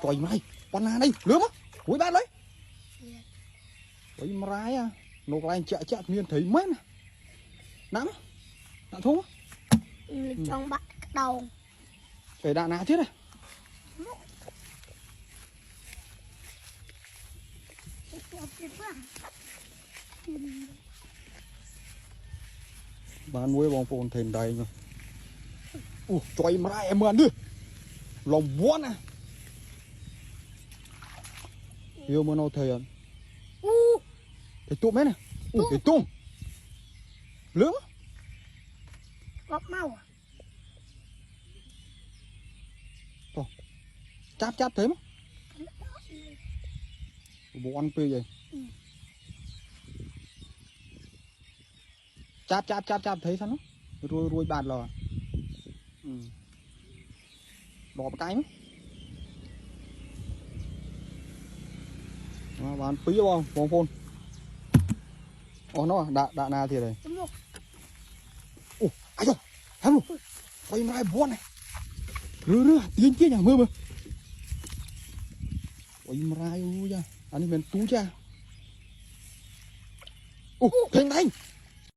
trời mày con nào đây lướm á cuối bát lấy với mái à nộp lại chợ miền thấy mấy nè nắm nặng thúng trong bắt đầu phải đạn nã thiết này bạn nuôi bông phồn thền đầy rồi trời mà em mượn đi lòng buồn à yêu mà nó thầy thầy tụm ấy này thầy tụm lưỡng gọt mau cháp thế mà bộ ăn pê vậy cháp thấy sao nó ruồi bạt lò đỏ cái mà bạn pí không bông phôn nó đạn nào thì đây ai rồi thằng luôn quay mai buồn này rưa tiếng kia nhà mưa mà quay mai ui ra anh mình tú cha thành